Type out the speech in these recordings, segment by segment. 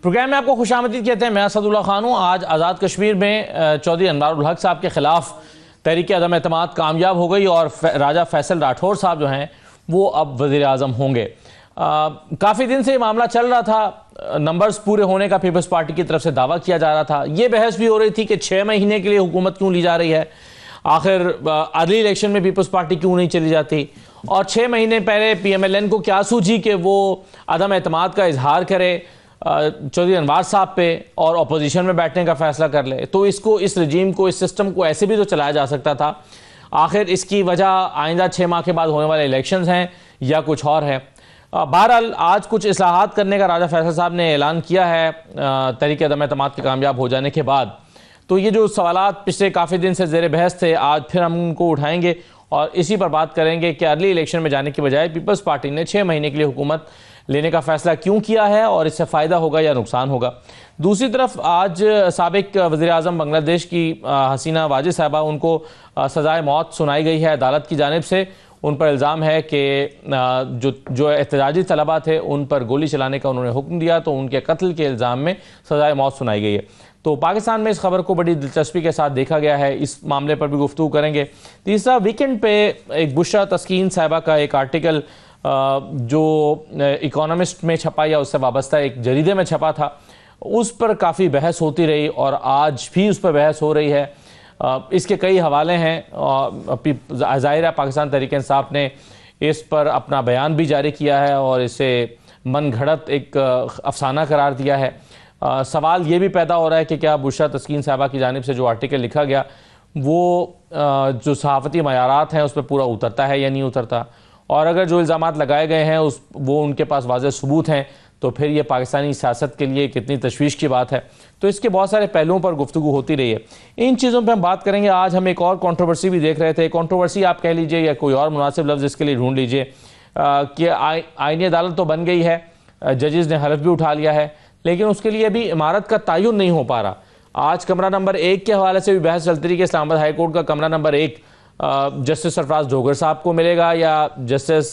Programme में आपको खुशामदीद कहते हैं। मैं असदुल्ला खान हूँ। आज आज़ाद कश्मीर में चौधरी अनवारुल हक साहब के खिलाफ तहरीक अदम एतमाद कामयाब हो गई और राजा फैसल राठौर साहब जो हैं वो अब वज़ीर आज़म होंगे। काफ़ी दिन से ये मामला चल रहा था, नंबर्स पूरे होने का पीपल्स पार्टी की तरफ से दावा किया जा रहा था। ये बहस भी हो रही थी कि 6 महीने के लिए हुकूमत क्यों ली जा रही है, आखिर अर्ली इलेक्शन में पीपल्स पार्टी क्यों नहीं चली जाती, और 6 महीने पहले PMLN को क्या सूझी कि वो अदम एतमाद का इजहार करे चौधरी अनवार साहब पे और अपोजिशन में बैठने का फैसला कर ले। तो इसको, इस रजीम को, इस सिस्टम को ऐसे भी तो चलाया जा सकता था। आखिर इसकी वजह आइंदा 6 माह के बाद होने वाले इलेक्शंस हैं या कुछ और है। बहरहाल आज कुछ इस्लाहात करने का राजा फैसल साहब ने ऐलान किया है तहरीक अदम एतमाद के कामयाब हो जाने के बाद। तो ये जो सवालात पिछले काफ़ी दिन से ज़ेर बहस थे, आज फिर हम उनको उठाएंगे और इसी पर बात करेंगे कि अर्ली इलेक्शन में जाने की बजाय पीपल्स पार्टी ने 6 महीने के लिए हुकूमत लेने का फैसला क्यों किया है और इससे फ़ायदा होगा या नुकसान होगा। दूसरी तरफ आज साबिक वज़ीर आज़म बांग्लादेश की हसीना वाजिद साहबा, उनको सज़ाए मौत सुनाई गई है अदालत की जानिब से। उन पर इल्ज़ाम है कि जो एहतजाजी तलबा थे उन पर गोली चलाने का उन्होंने हुक्म दिया, तो उनके कत्ल के इल्ज़ाम में सज़ाए मौत सुनाई गई है। तो पाकिस्तान में इस खबर को बड़ी दिलचस्पी के साथ देखा गया है, इस मामले पर भी गुफ्तगू करेंगे। तीसरा, वीकेंड पे एक बुशरा तस्कीन साहिबा का एक आर्टिकल जो इकोनॉमिस्ट में छपा या उससे वाबस्ता एक जरीदे में छपा था, उस पर काफ़ी बहस होती रही और आज भी उस पर बहस हो रही है। इसके कई हवाले हैं। ज़ाहिर है पाकिस्तान तहरीक इंसाफ ने इस पर अपना बयान भी जारी किया है और इसे मन घड़त एक अफसाना करार दिया है। सवाल ये भी पैदा हो रहा है कि क्या बुशरा तस्कीन साहिबा की जानिब से जो आर्टिकल लिखा गया वो जो सहाफ़ती मयारात हैं उस पर पूरा उतरता है या नहीं उतरता, और अगर जो इल्ज़ामात लगाए गए हैं वो उनके पास वाज़ेह सबूत हैं तो फिर ये पाकिस्तानी सियासत के लिए कितनी तशवीश की बात है। तो इसके बहुत सारे पहलुओं पर गुफ्तगू होती रही है। इन चीज़ों पर हम बात करेंगे। आज हम एक और कंट्रोवर्सी भी देख रहे थे, कंट्रोवर्सी आप कह लीजिए या कोई और मुनासिब लफ्ज़ इसके लिए ढूंढ लीजिए, कि आईनी अदालत तो बन गई है, जजेस ने हलफ भी उठा लिया है, लेकिन उसके लिए अभी इमारत का तयन नहीं हो पा रहा। आज कमरा नंबर 1 के हवाले से भी बहस चलती रही कि इस्लामाबाद हाई कोर्ट का कमरा नंबर 1 जस्टिस सरफराज डोगर साहब को मिलेगा या जस्टिस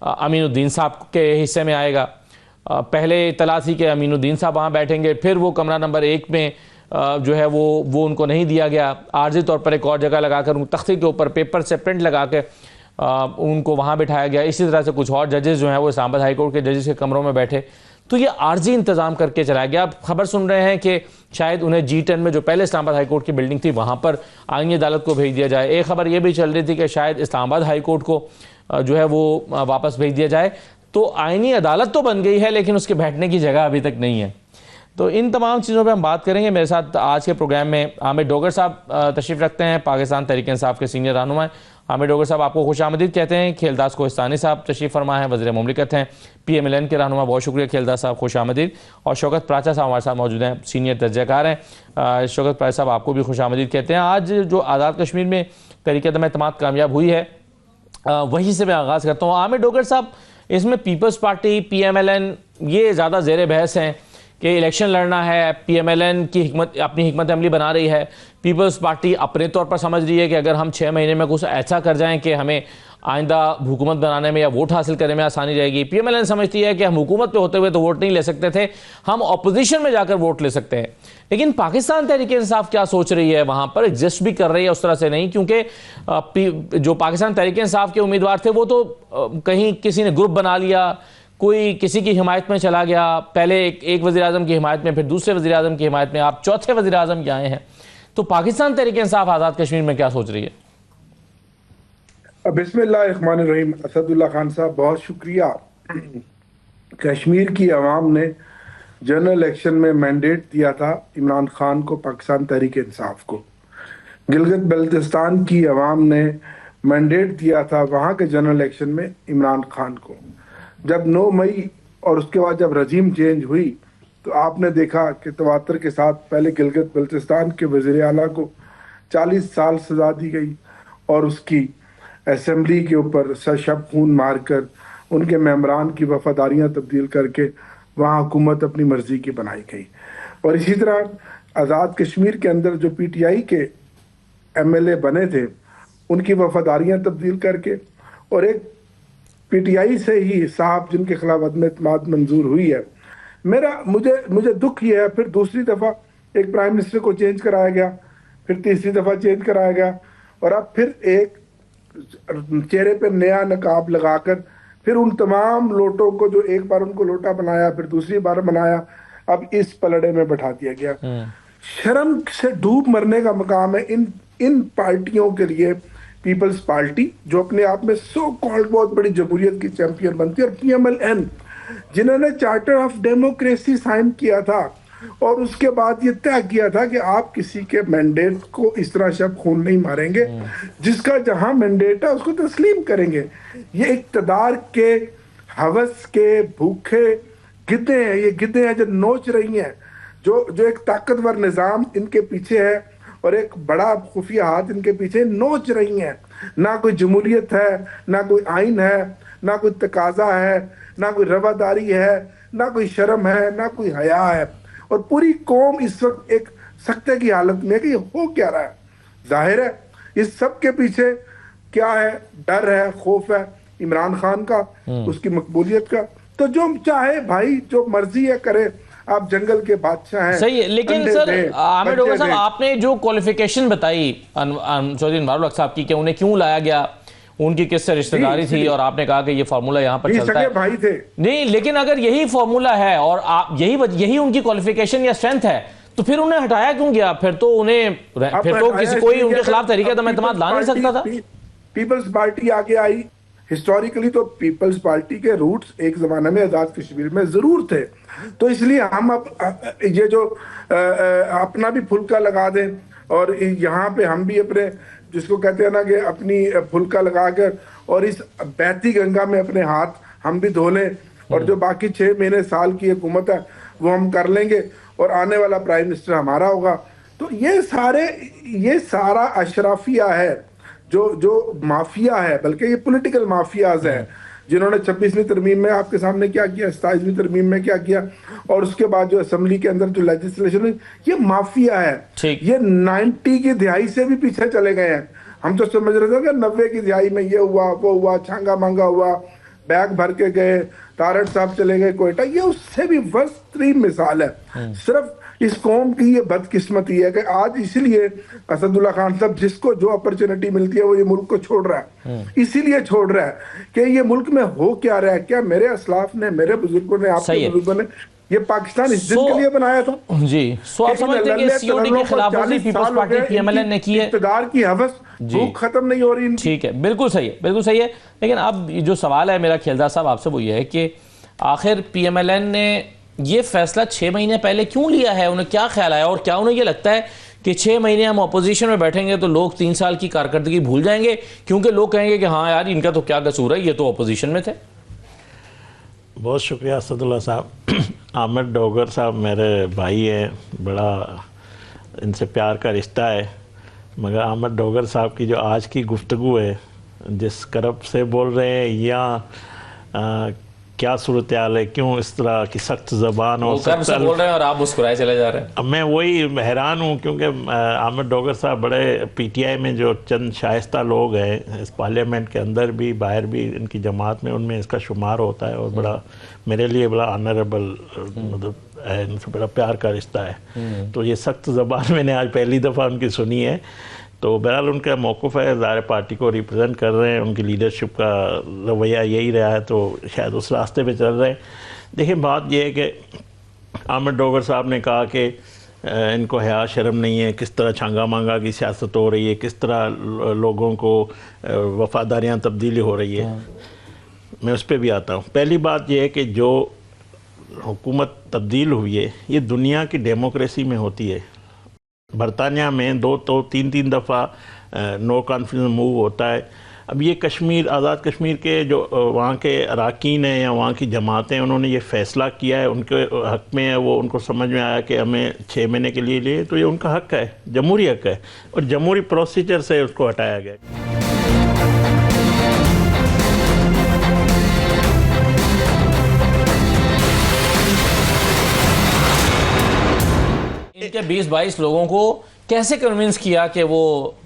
अमीनुद्दीन साहब के हिस्से में आएगा। पहले इतला थी कि अमीनुद्दीन साहब वहाँ बैठेंगे, फिर वो कमरा नंबर 1 में जो है वो उनको नहीं दिया गया। आर्जी तौर पर एक और जगह लगाकर उन तख्ते के ऊपर पेपर से प्रिंट लगा के उनको वहाँ बिठाया गया। इसी तरह से कुछ और जजेस जो हैं वो इस्लामाबाद हाई कोर्ट के जजेस के कमरों में बैठे। तो ये आर्जी इंतज़ाम करके चलाया गया। आप खबर सुन रहे हैं कि शायद उन्हें G10 में जो पहले इस्लामाबाद हाई कोर्ट की बिल्डिंग थी वहाँ पर आईनी अदालत को भेज दिया जाए। एक खबर ये भी चल रही थी कि शायद इस्लामाबाद हाई कोर्ट को जो है वो वापस भेज दिया जाए। तो आईनी अदालत तो बन गई है लेकिन उसके बैठने की जगह अभी तक नहीं है। तो इन तमाम चीज़ों पे हम बात करेंगे। मेरे साथ आज के प्रोग्राम में हामिद डोगर साहब तशरीफ़ रखते हैं, पाकिस्तान तहरीक इंसाफ के सीनियर रहनुमा हैं। हामिद डोगर साहब आपको खुशामदीद कहते हैं। खेलदास कोहिस्तानी साहब तशरीफ़ फरमा है, वज़ीर मुमलिकत हैं, PMLN के रहनुमा। बहुत शुक्रिया खेलदास साहब, खुशामदीद। और शौकत प्राचा साहब हमारे साथ मौजूद हैं, सीनियर दर्जाकार हैं। शौकत प्राचा साहब आपको भी खुशामदीद कहते हैं। आज जो आज़ाद कश्मीर में तहरीक अदम एतमाद कामयाब हुई है वहीं से मैं आगाज़ करता हूँ। हामिद डोगर साहब, इसमें पीपल्स पार्टी, PMLN ये ज़्यादा ज़ेर बहस हैं कि इलेक्शन लड़ना है। PMLN की अपनी हिकमत अमली बना रही है, पीपल्स पार्टी अपने तौर पर समझ रही है कि अगर हम 6 महीने में कुछ ऐसा कर जाएं कि हमें आइंदा हुकूमत बनाने में या वोट हासिल करने में आसानी रहेगी। PMLN समझती है कि हम हुकूमत पे होते हुए तो वोट नहीं ले सकते थे, हम अपोजिशन में जाकर वोट ले सकते हैं। लेकिन पाकिस्तान तहरीक इंसाफ क्या सोच रही है, वहाँ पर एग्जिस्ट भी कर रही है उस तरह से नहीं, क्योंकि जो पाकिस्तान तहरीक इंसाफ के उम्मीदवार थे वो तो कहीं किसी ने ग्रुप बना लिया, कोई किसी की हिमायत में चला गया, पहले एक वज़ीर आज़म की हिमायत में, फिर दूसरे वज़ीर आज़म की हिमायत में, आप चौथे वज़ीर आज़म के आए हैं। तो पाकिस्तान तहरीक इंसाफ आज़ाद कश्मीर में क्या सोच रही है? बिस्मिल्लाहिर्रहमानिर्रहीम। असदुल्ला खान साहब, बहुत शुक्रिया। कश्मीर की आवाम ने जनरल इलेक्शन में मैंडेट दिया था इमरान खान को, पाकिस्तान तहरीक इंसाफ को। गिलगित बल्तिस्तान की आवाम ने मैंडेट दिया था वहाँ के जनरल इलेक्शन में इमरान खान को। जब 9 मई और उसके बाद जब रजीम चेंज हुई तो आपने देखा कि तवातर के साथ पहले गिलगित बल्तिस्तान के वज़ीर आला को 40 साल सजा दी गई और उसकी असेंबली के ऊपर सरशब खून मारकर उनके मेंबरान की वफादारियां तब्दील करके वहाँ हुकूमत अपनी मर्जी की बनाई गई। और इसी तरह आज़ाद कश्मीर के अंदर जो PTI के MLA बने थे उनकी वफादारियां तब्दील करके, और एक PTI से ही साहब जिनके खिलाफ अदम एतमाद मंजूर हुई है मुझे दुख ये है, फिर दूसरी दफा एक प्राइम मिनिस्टर को चेंज कराया गया, फिर तीसरी दफा चेंज कराया गया, और अब फिर एक चेहरे पे नया नकाब लगाकर फिर उन तमाम लोटों को, जो एक बार उनको लोटा बनाया फिर दूसरी बार बनाया, अब इस पलड़े में बैठा दिया गया। शर्म से डूब मरने का मकाम है इन इन पार्टियों के लिए। पीपल्स पार्टी जो अपने आप में सो कॉल्ड बहुत बड़ी जमहूरियत की चैंपियन बनती है, और PMLN जिन्होंने चार्टर ऑफ डेमोक्रेसी साइन किया था और उसके बाद ये तय किया था कि आप किसी के मैंडेट को इस तरह से खून नहीं मारेंगे, जिसका जहां मैंडेट है उसको तस्लीम करेंगे। ये इक्तदार के हवस के भूखे गिद्धे हैं, ये गिद्धे हैं जो नोच रही हैं, जो एक ताकतवर निजाम इनके पीछे है और एक बड़ा खुफिया हाथ इनके पीछे नोच रही हैं। ना कोई जमहूरियत है, ना कोई आइन है, ना कोई तकाजा है, ना कोई रवादारी है, ना कोई शर्म है, ना कोई हया है, और पूरी कौम इस वक्त एक सख्ते की हालत में है कि ये हो क्या रहा है। जाहिर है इस सब के पीछे क्या है, डर है, खौफ है इमरान खान का, उसकी मकबूलियत का। तो जो चाहे भाई, जो मर्जी है करे, आप जंगल के बादशाह हैं। सही है, लेकिन सर आमिर डोगर साहब, आपने जो क्वालिफिकेशन बताई चौधरी अनवारुल हक साहब की कि उन्हें क्यों लाया गया, उनकी किससे रिश्तेदारी थी, और आपने कहा कि ये फार्मूला यहाँ पर चलता है, भाई थे नहीं, लेकिन अगर यही फार्मूला है और आप यही उनकी क्वालिफिकेशन या स्ट्रेंथ है, तो फिर उन्हें हटाया क्यों गया? फिर तो कोई उनके खिलाफ तरीके एतमाद ला नहीं सकता था। पीपल्स पार्टी आगे आई। हिस्टोरिकली तो पीपल्स पार्टी के रूट्स एक जमाने में आजाद कश्मीर में जरूर थे, तो इसलिए हम अब ये जो अपना भी फुल्का लगा दें, और यहाँ पे हम भी अपने, जिसको कहते हैं ना कि अपनी फुल्का लगाकर, और इस बहती गंगा में अपने हाथ हम भी धो लें, और जो बाकी 6 महीने साल की हुकूमत है वो हम कर लेंगे, और आने वाला प्राइम मिनिस्टर हमारा होगा। तो ये सारा अशराफिया है, जो माफिया है, बल्कि ये पॉलिटिकल माफियाज है, जिन्होंने 26वीं तरमीम में आपके सामने क्या किया, 27वीं तरमीम में क्या किया, और उसके बाद जो असेंबली के अंदर जो लेजिस्लेशन है, ये माफिया है। ये 90 की दिहाई से भी पीछे चले गए हैं। हम तो समझ रहे थे कि 90 की दिहाई में ये हुआ, वो हुआ, छांगा मांगा हुआ, बैग भर के गए, तारड़ साहब चले गए कोयटा। ये उससे भी वर्स्ट-तरीन मिसाल है। सिर्फ इस कौम की ये बदकिस्मती है कि आज इसलिए असदुल्ला खान साहब, जिसको जो अपॉर्चुनिटी मिलती है वो ये मुल्क को छोड़ रहा है, इसीलिए छोड़ रहा है कि ये मुल्क में हो क्या रहा है। क्या मेरे असलाफ ने, मेरे बुजुर्गों ने, आपके बुजुर्गों ने ये पाकिस्तान इस दिन के लिए बनाया था? जी, सो आप समझते हैं कि सीओडी के खिलाफ पीपल्स पार्टी PMLN ने की है, इक़्तिदार की हवस भूख खत्म नहीं हो रही। ठीक है, बिल्कुल सही है, बिल्कुल सही है। लेकिन अब जो सवाल है मेरा खेलदार साहब आपसे वो ये है कि आखिर PMLN ने ये फैसला 6 महीने पहले क्यों लिया है? उन्हें क्या ख्याल आया, और क्या उन्हें ये लगता है कि 6 महीने हम अपोजिशन में बैठेंगे तो लोग 3 साल की कारकर्दगी भूल जाएंगे, क्योंकि लोग कहेंगे कि हाँ यार इनका तो क्या कसूर है, ये तो अपोजिशन में थे। बहुत शुक्रिया असदुल्ला साहब। आमिर डोगर साहब मेरे भाई हैं, बड़ा इनसे प्यार का रिश्ता है, मगर आमिर डोगर साहब की जो आज की गुफ्तगू है, जिस करब से बोल रहे हैं या क्या सूरत हाल है, क्यों इस तरह की सख्त ज़बान और सख्त बोल रहे हैं और आप मुस्कुराए चले जा रहे हैं। अब मैं वही हैरान हूँ, क्योंकि आमिर डोगर साहब बड़े PTI में जो चंद शाइस्ता लोग हैं इस पार्लियामेंट के अंदर भी बाहर भी, इनकी जमात में, उनमें इसका शुमार होता है, और बड़ा मेरे लिए बड़ा ऑनरेबल मतलब है, इनसे बड़ा प्यार का रिश्ता है। तो ये सख्त ज़बान मैंने आज पहली दफ़ा उनकी सुनी है। तो बहरहाल उनका मौक़िफ़ है, ज़ाहिर पार्टी को रिप्रेजेंट कर रहे हैं, उनकी लीडरशिप का रवैया यही रहा है, तो शायद उस रास्ते पे चल रहे हैं। देखिए बात यह है कि आमिर डोगर साहब ने कहा कि इनको हया शर्म नहीं है, किस तरह छांगा मांगा की सियासत हो रही है, किस तरह लोगों को वफादारियाँ तब्दीली हो रही है। मैं उस पर भी आता हूँ। पहली बात यह है कि जो हुकूमत तब्दील हुई है ये दुनिया की डेमोक्रेसी में होती है। बरतानिया में 2-3 दफ़ा नो कॉन्फिडेंस मूव होता है। अब ये कश्मीर, आज़ाद कश्मीर के जो वहाँ के अरकान हैं या वहाँ की जमातें, उन्होंने ये फ़ैसला किया है, उनके हक़ में है, वो उनको समझ में आया कि हमें 6 महीने के लिए लिए, तो ये उनका हक़ है, जमहूरी हक़ है, और जमहूरी प्रोसीजर से उसको हटाया गया। इनके 20-22 लोगों को कैसे कन्विंस किया कि वो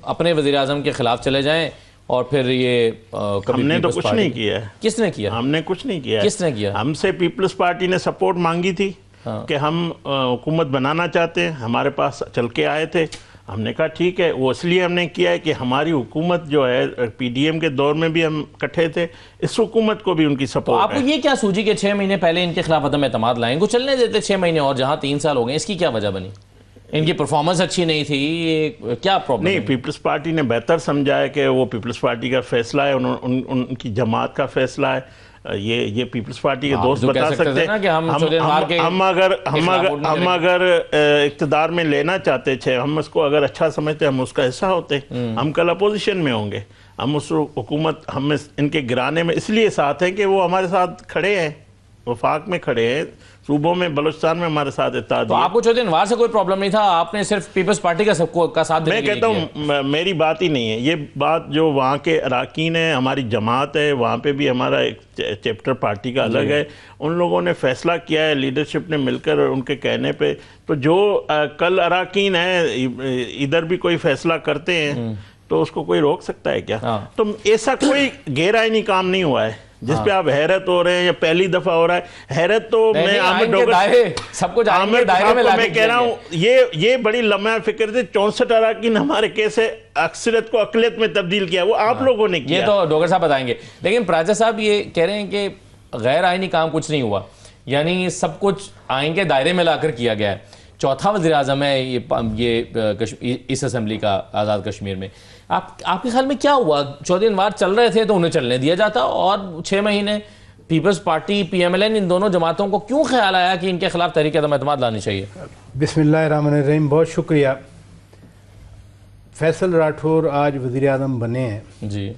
अपने वज़ीर-ए-आज़म के खिलाफ चले जाएं, और फिर ये हमने तो कुछ नहीं किया है। किसने किया? हमने कुछ नहीं किया। किसने किया? हमसे पीपल्स पार्टी ने सपोर्ट मांगी थी। कि हम हुकूमत बनाना चाहते हैं, हमारे पास चल के आए थे। हमने कहा ठीक है, वो इसलिए हमने किया है कि हमारी हुकूमत जो है पीडीएम के दौर में भी हम इकट्ठे थे, इस हुकूमत को भी उनकी तो सपोर्ट आपको है। ये क्या सूझी कि 6 महीने पहले इनके खिलाफ अदम एतमाद लाएं, इनको चलने देते 6 महीने और, जहां 3 साल हो गए, इसकी क्या वजह बनी? इनकी परफॉर्मेंस अच्छी नहीं थी, ये क्या प्रॉब्लम? नहीं, पीपल्स पार्टी ने बेहतर समझा है कि वो पीपल्स पार्टी का फैसला है, उनकी जमात का फैसला है। ये पीपल्स पार्टी के दोस्त बता सकते हैं कि हम अगर इक़्तिदार में लेना चाहते थे, हम उसको अगर अच्छा समझते, हम उसका हिस्सा होते, हम कल अपोजिशन में होंगे। हम उस हुकूमत, हम इनके गिराने में इसलिए साथ हैं कि वो हमारे साथ खड़े हैं, वफाक में खड़े हैं, सूबों में, बलूचिस्तान में हमारे साथ इत्तेहाद। तो आपको चौधरी अनवार से कोई प्रॉब्लम नहीं था, आपने सिर्फ पीपल्स पार्टी का सबको का साथ देने मैं कहता हूँ मेरी बात ही नहीं है ये बात, जो वहाँ के अराकीन है, हमारी जमात है, वहाँ पे भी हमारा एक चैप्टर पार्टी का अलग है, उन लोगों ने फैसला किया है, लीडरशिप ने मिलकर उनके कहने पे। तो जो कल अराकीन है इधर भी कोई फैसला करते हैं तो उसको कोई रोक सकता है क्या? तो ऐसा कोई गैर आईनी काम नहीं हुआ है जिस पे आप हैरत हो रहे हैं, या पहली दफा हो रहा है हैरत। तो मैं आमिर डोगर सबको मैं कह रहा हूँ, ये बड़ी लम्हा फिक्र थी। 64 अराकीन हमारे कैसे अक्सरियत को अकलियत में तब्दील किया, वो आप लोगों ने किया। ये तो डोगर साहब बताएंगे, लेकिन प्राचा साहब ये कह रहे हैं कि गैर आईनी काम कुछ नहीं हुआ, यानी सब कुछ आइन के दायरे में लाकर किया गया है। चौथा वज़ीर आज़म है ये इस असेंबली का आज़ाद कश्मीर में। आपके ख्याल में क्या हुआ? चौधरी अनवार चल रहे थे तो उन्हें चलने दिया जाता, और 6 महीने पीपल्स पार्टी, पीएमएलएन, इन दोनों जमातों को क्यों ख्याल आया कि इनके खिलाफ तहरीक अदम एतमाद लानी चाहिए? बिस्मिल्लाहिर्रहमानिर्रहीम, बहुत शुक्रिया। फैसल राठौर आज वज़ीर आज़म बने हैं जी।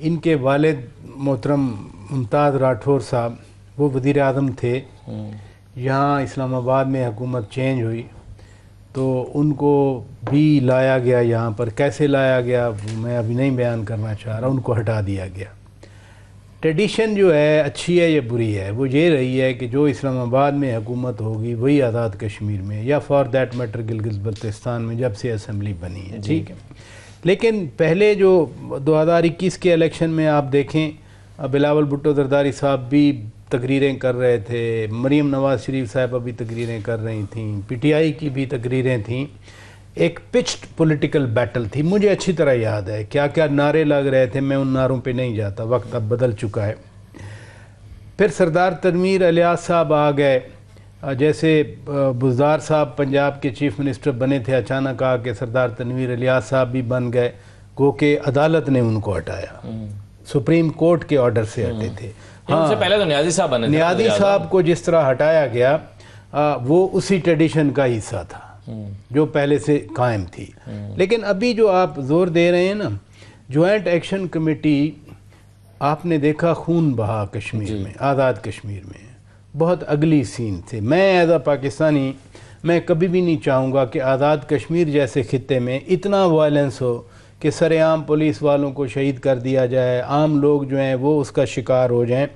इनके वालिद मोहतरम मुमताज़ राठौर साहब वो वज़ीर आज़म थे। यहाँ इस्लामाबाद में हुकूमत चेंज हुई तो उनको भी लाया गया यहाँ पर। कैसे लाया गया मैं अभी नहीं बयान करना चाह रहा, उनको हटा दिया गया। ट्रेडिशन जो है अच्छी है या बुरी है, वो ये रही है कि जो इस्लामाबाद में हुकूमत होगी वही आज़ाद कश्मीर में, या for that matter Gilgit Baltistan में जब से असम्बली बनी है, ठीक है। लेकिन पहले जो 2021 के इलेक्शन में आप देखें, बिलावल भुट्टो जरदारी साहब भी तकरीरें कर रहे थे, मरीम नवाज शरीफ साहब अभी तकरीरें कर रही थीं, पीटीआई की भी तकरीरें थीं। एक पिच्ड पॉलिटिकल बैटल थी, मुझे अच्छी तरह याद है क्या क्या नारे लग रहे थे। मैं उन नारों पे नहीं जाता, वक्त अब बदल चुका है। फिर सरदार तनवीर इलियास साहब आ गए, जैसे बुज़दार साहब पंजाब के चीफ मिनिस्टर बने थे, अचानक आके सरदार तनवीर इलियास साहब भी बन गए, गो के अदालत ने उनको हटाया, सुप्रीम कोर्ट के ऑर्डर से हटे थे। हाँ, पहले तो नियाज़ी साहब बने थे। नियाज़ी साहब को जिस तरह हटाया गया वो उसी ट्रेडिशन का हिस्सा था जो पहले से कायम थी। लेकिन अभी जो आप जोर दे रहे हैं ना, जॉइंट एक्शन कमेटी, आपने देखा खून बहा कश्मीर में, आज़ाद कश्मीर में, बहुत अगली सीन थे। मैं एज अ पाकिस्तानी मैं कभी भी नहीं चाहूँगा कि आज़ाद कश्मीर जैसे खित्ते में इतना वायलेंस हो कि सरेआम पुलिस वालों को शहीद कर दिया जाए, आम लोग जो हैं वो उसका शिकार हो जाएं।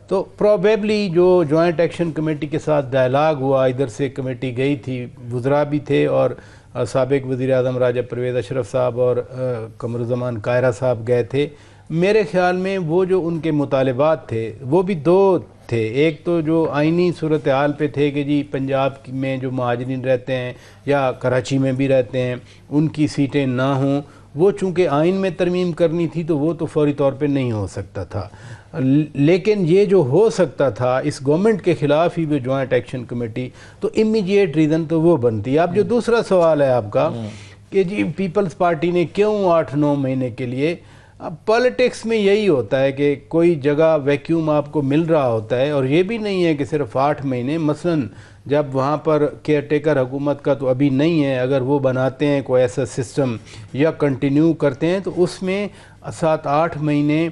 तो प्रोबेबली जो जॉइंट एक्शन कमेटी के साथ डायलाग हुआ, इधर से कमेटी गई थी, वज़रा भी थे और साबिक वज़ीर आज़म राजा परवेज़ अशरफ साहब और कमरुज़्ज़मान कायरा साहब गए थे। मेरे ख़्याल में वो जो उनके मुतालबात थे वो भी दो थे। एक तो जो आइनी सूरत हाल पे थे कि जी पंजाब में जो महाजरीन रहते हैं या कराची में भी रहते हैं उनकी सीटें ना हों, वो चूँकि आइन में तरमीम करनी थी तो वो तो फौरी तौर पे नहीं हो सकता था। लेकिन ये जो हो सकता था इस गवर्नमेंट के ख़िलाफ़ ही वो जॉइंट एक्शन कमेटी, तो इमीडिएट रीज़न तो वो बनती है। अब जो दूसरा सवाल है आपका कि जी पीपल्स पार्टी ने क्यों 8-9 महीने के लिए, अब पॉलिटिक्स में यही होता है कि कोई जगह वैक्यूम आपको मिल रहा होता है, और ये भी नहीं है कि सिर्फ 8 महीने। मसलन जब वहाँ पर केयर टेकर हुकूमत का तो अभी नहीं है, अगर वो बनाते हैं कोई ऐसा सिस्टम या कंटिन्यू करते हैं तो उसमें 7-8 महीने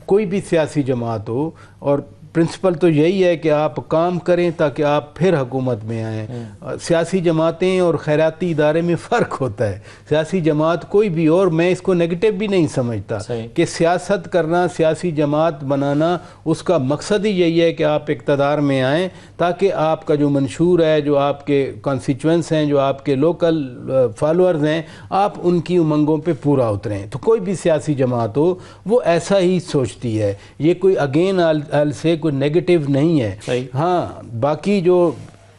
कोई भी सियासी जमात हो, और प्रिंसिपल तो यही है कि आप काम करें ताकि आप फिर हुकूमत में आएँ। सियासी जमातें और खैराती इदारे में फ़र्क होता है। सियासी जमात कोई भी, और मैं इसको नेगेटिव भी नहीं समझता कि सियासत करना, सियासी जमात बनाना, उसका मकसद ही यही है कि आप इक़्तिदार में आएँ ताकि आपका जो मंशूर है, जो आपके कॉन्स्टिट्यूएंट्स हैं, जो आपके लोकल फॉलोअर्स हैं, आप उनकी उमंगों पर पूरा उतरें। तो कोई भी सियासी जमात हो वो ऐसा ही सोचती है। ये कोई अगेन आल से कोई नेगेटिव नहीं है। हाँ, बाकी जो